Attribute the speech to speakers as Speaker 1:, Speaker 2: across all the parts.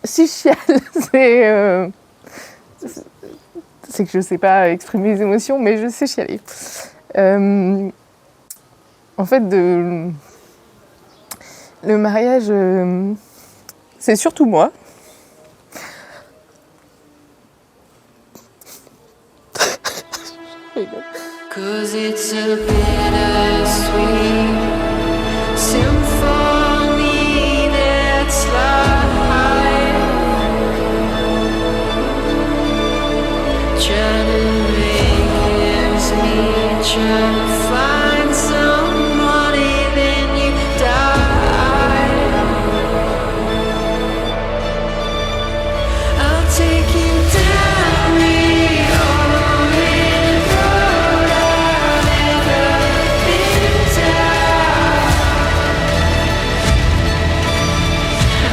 Speaker 1: Si je chiale, c'est que je ne sais pas exprimer mes émotions, mais je sais chialer. En fait, le mariage, c'est surtout moi.
Speaker 2: Cause it's a bittersweet symphony that's life. Trying to make ends meet, trying to find somebody, then you die. I'll take you down the only road I've ever been down.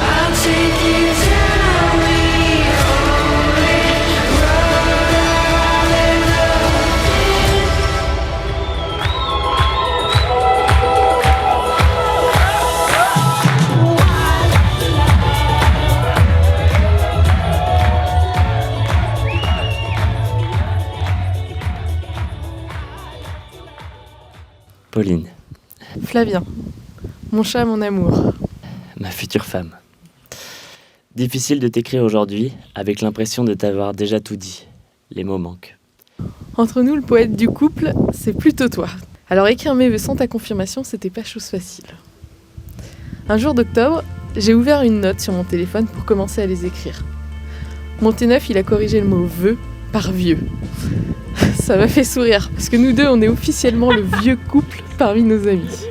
Speaker 2: I'll take you down the only road I've ever been.
Speaker 3: Pauline,
Speaker 1: Flavien, mon chat, mon amour.
Speaker 3: ma future femme. Difficile de t'écrire aujourd'hui avec l'impression de t'avoir déjà tout dit. Les mots manquent.
Speaker 1: Entre nous, le poète du couple, c'est plutôt toi. Alors écrire mes vœux sans ta confirmation, c'était pas chose facile. Un jour d'octobre, j'ai ouvert une note sur mon téléphone pour commencer à les écrire. Mon T9, il a corrigé le mot vœu par vieux. Ça m'a fait sourire, parce que nous deux, on est officiellement le vieux couple parmi nos amis.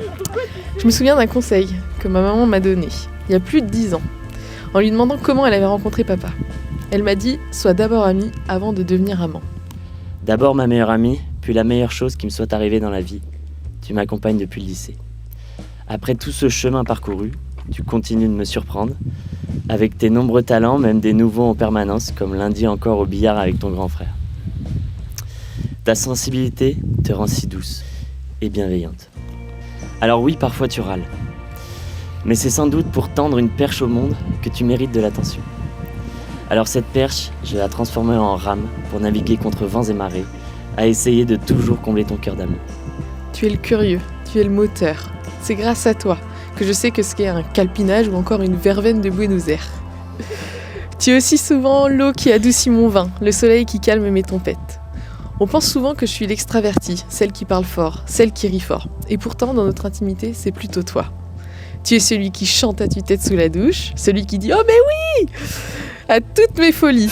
Speaker 1: Je me souviens d'un conseil que ma maman m'a donné, il y a plus de 10 ans, en lui demandant comment elle avait rencontré papa. Elle m'a dit « Sois d'abord ami avant de devenir amant ».
Speaker 3: D'abord ma meilleure amie, puis la meilleure chose qui me soit arrivée dans la vie. Tu m'accompagnes depuis le lycée. Après tout ce chemin parcouru, tu continues de me surprendre, avec tes nombreux talents, même des nouveaux en permanence, comme lundi encore au billard avec ton grand frère. Ta sensibilité te rend si douce et bienveillante. Alors oui, parfois tu râles. Mais c'est sans doute pour tendre une perche au monde que tu mérites de l'attention. Alors cette perche, je vais la transformer en rame pour naviguer contre vents et marées, à essayer de toujours combler ton cœur d'amour.
Speaker 1: Tu es le curieux, tu es le moteur. C'est grâce à toi que je sais que ce qu'est un calpinage ou encore une verveine de Buenos Aires. Tu es aussi souvent l'eau qui adoucit mon vin, le soleil qui calme mes tempêtes. On pense souvent que je suis l'extravertie, celle qui parle fort, celle qui rit fort. Et pourtant, dans notre intimité, c'est plutôt toi. Tu es celui qui chante à tue-tête sous la douche, celui qui dit « Oh mais oui !» à toutes mes folies.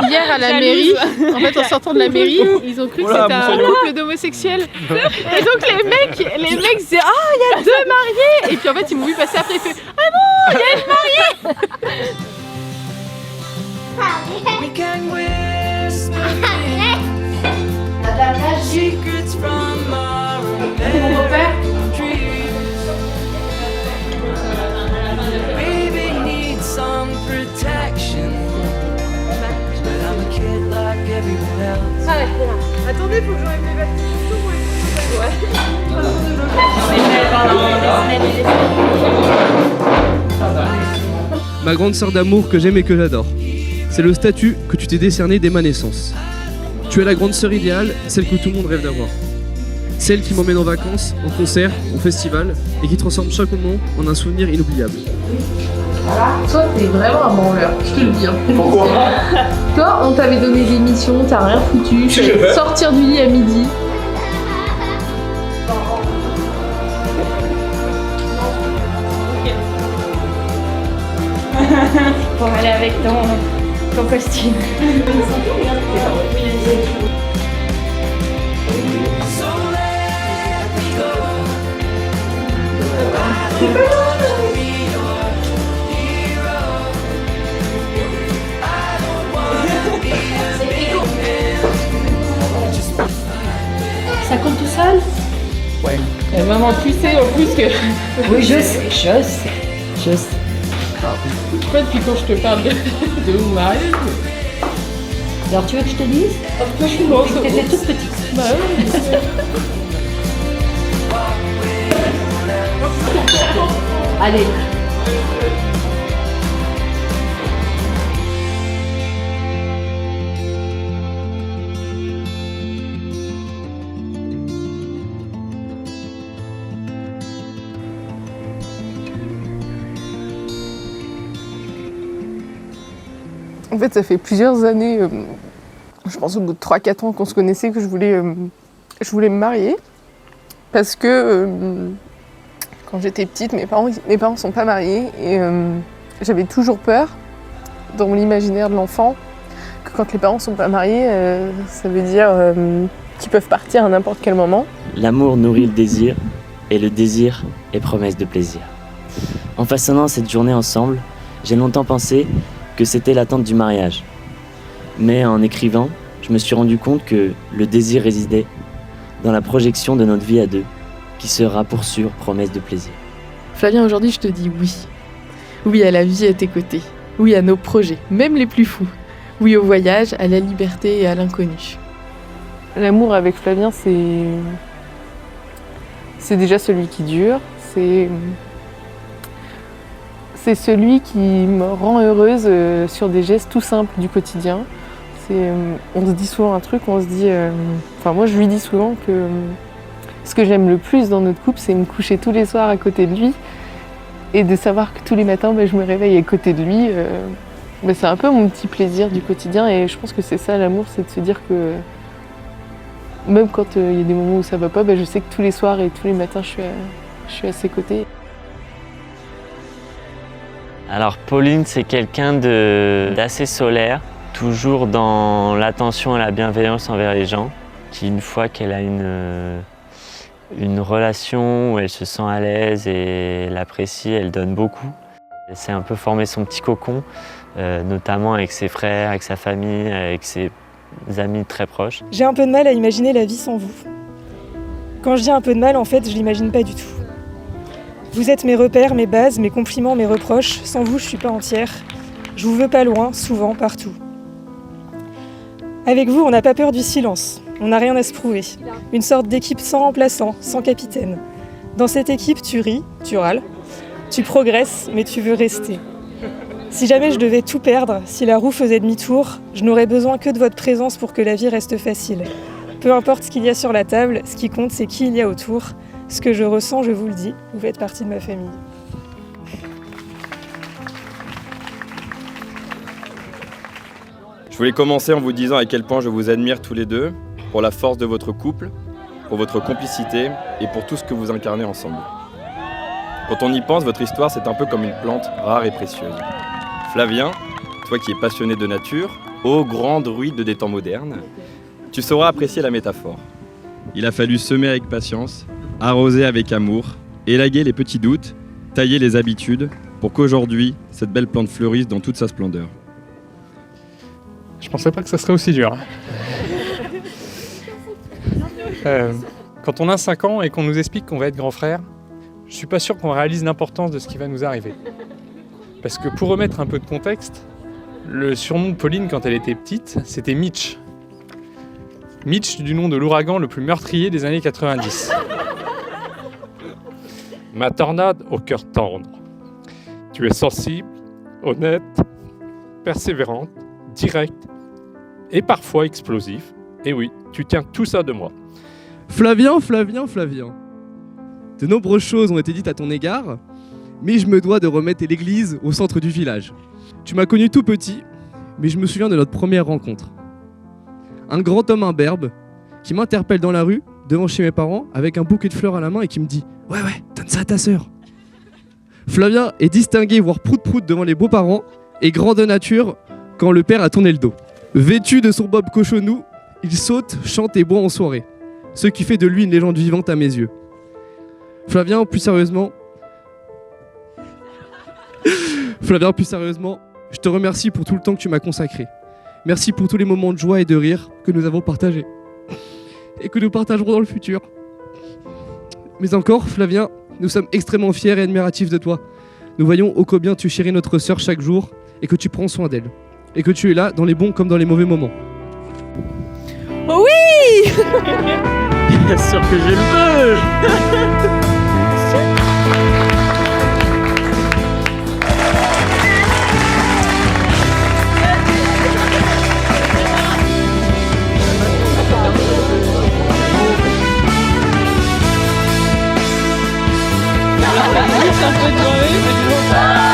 Speaker 1: Hier à la mairie, en fait en sortant de la mairie, ils ont cru que c'était un couple d'homosexuels. Et donc les mecs disaient « Ah, il y a 2 mariés !» Et puis en fait ils m'ont vu passer après, ils fait « Ah non, il y a une mariée !» C'est mon beau-père. Ah ouais, là. Attendez, faut que j'enlève mes vêtements.
Speaker 4: Ma grande sœur d'amour que j'aime et que j'adore. C'est le statut que tu t'es décerné dès ma naissance. Tu es la grande sœur idéale, celle que tout le monde rêve d'avoir. Celle qui m'emmène en vacances, en concert, en festival et qui transforme chaque moment en un souvenir inoubliable.
Speaker 1: Toi, t'es vraiment un branleur, je te le dis. Pourquoi ? Toi, on t'avait donné des missions, t'as rien foutu, sortir du lit à midi.
Speaker 5: Pour aller avec ton costume.
Speaker 2: So let me go.
Speaker 5: Ça compte tout seul?
Speaker 1: Et maman, tu sais en plus que.
Speaker 5: Oui, je sais.
Speaker 1: Pas depuis quand je te parle de mon mariage.
Speaker 5: Alors tu veux que je te dise?
Speaker 1: Franchement,
Speaker 5: Tu étais toute petite.
Speaker 1: Bah ouais.
Speaker 5: Allez.
Speaker 1: En fait, ça fait plusieurs années, je pense au bout de 3-4 ans qu'on se connaissait, que je voulais me marier. Parce que quand j'étais petite, mes parents sont pas mariés et j'avais toujours peur, dans mon imaginaire de l'enfant, que quand les parents sont pas mariés, ça veut dire qu'ils peuvent partir à n'importe quel moment.
Speaker 3: L'amour nourrit le désir, et le désir est promesse de plaisir. En façonnant cette journée ensemble, j'ai longtemps pensé que c'était l'attente du mariage. Mais en écrivant, je me suis rendu compte que le désir résidait dans la projection de notre vie à deux, qui sera pour sûr promesse de plaisir.
Speaker 1: Flavien, aujourd'hui, je te dis oui. Oui à la vie à tes côtés. Oui à nos projets, même les plus fous. Oui au voyage, à la liberté et à l'inconnu. L'amour avec Flavien, c'est déjà celui qui dure. C'est celui qui me rend heureuse sur des gestes tout simples du quotidien. On se dit souvent un truc, on se dit... moi, je lui dis souvent que ce que j'aime le plus dans notre couple, c'est me coucher tous les soirs à côté de lui et de savoir que tous les matins, je me réveille à côté de lui. C'est un peu mon petit plaisir du quotidien et je pense que c'est ça l'amour, c'est de se dire que même quand il y a des moments où ça va pas, je sais que tous les soirs et tous les matins, je suis à ses côtés.
Speaker 3: Alors Pauline, c'est quelqu'un d'assez solaire, toujours dans l'attention et la bienveillance envers les gens, qui une fois qu'elle a une relation où elle se sent à l'aise et l'apprécie, elle donne beaucoup. Elle s'est un peu formé son petit cocon, notamment avec ses frères, avec sa famille, avec ses amis très proches.
Speaker 6: J'ai un peu de mal à imaginer la vie sans vous. Quand je dis un peu de mal, en fait, je l'imagine pas du tout. Vous êtes mes repères, mes bases, mes compliments, mes reproches. Sans vous, je suis pas entière. Je vous veux pas loin, souvent, partout. Avec vous, on n'a pas peur du silence. On n'a rien à se prouver. Une sorte d'équipe sans remplaçant, sans capitaine. Dans cette équipe, tu ris, tu râles, tu progresses, mais tu veux rester. Si jamais je devais tout perdre, si la roue faisait demi-tour, je n'aurais besoin que de votre présence pour que la vie reste facile. Peu importe ce qu'il y a sur la table, ce qui compte, c'est qui il y a autour. Ce que je ressens, je vous le dis, vous faites partie de ma famille.
Speaker 7: Je voulais commencer en vous disant à quel point je vous admire tous les deux, pour la force de votre couple, pour votre complicité et pour tout ce que vous incarnez ensemble. Quand on y pense, votre histoire, c'est un peu comme une plante rare et précieuse. Flavien, toi qui es passionné de nature, ô grand druide des temps modernes, tu sauras apprécier la métaphore. Il a fallu semer avec patience, arroser avec amour, élaguer les petits doutes, tailler les habitudes, pour qu'aujourd'hui, cette belle plante fleurisse dans toute sa splendeur.
Speaker 8: Je pensais pas que ça serait aussi dur. Quand on a 5 ans et qu'on nous explique qu'on va être grand frère, je suis pas sûr qu'on réalise l'importance de ce qui va nous arriver. Parce que pour remettre un peu de contexte, le surnom de Pauline quand elle était petite, c'était Mitch. Mitch du nom de l'ouragan le plus meurtrier des années 90. Ma tornade au cœur tendre. Tu es sensible, honnête, persévérante, directe et parfois explosif. Et oui, tu tiens tout ça de moi.
Speaker 4: Flavien. De nombreuses choses ont été dites à ton égard, mais je me dois de remettre l'église au centre du village. Tu m'as connu tout petit, mais je me souviens de notre première rencontre. Un grand homme imberbe qui m'interpelle dans la rue, devant chez mes parents, avec un bouquet de fleurs à la main et qui me dit « Ouais, donne ça à ta sœur ». Flavien est distingué, voire prout-prout devant les beaux-parents, et grand de nature quand le père a tourné le dos. Vêtu de son bob cochonou, il saute, chante et boit en soirée, ce qui fait de lui une légende vivante à mes yeux. Flavien, plus sérieusement, Flavien, plus sérieusement, je te remercie pour tout le temps que tu m'as consacré. Merci pour tous les moments de joie et de rire que nous avons partagés. Et que nous partagerons dans le futur. Mais encore, Flavien, nous sommes extrêmement fiers et admiratifs de toi. Nous voyons ô combien tu chéris notre sœur chaque jour et que tu prends soin d'elle. Et que tu es là dans les bons comme dans les mauvais moments.
Speaker 1: Oui.
Speaker 3: Bien sûr que je le veux.
Speaker 1: C'est un peu de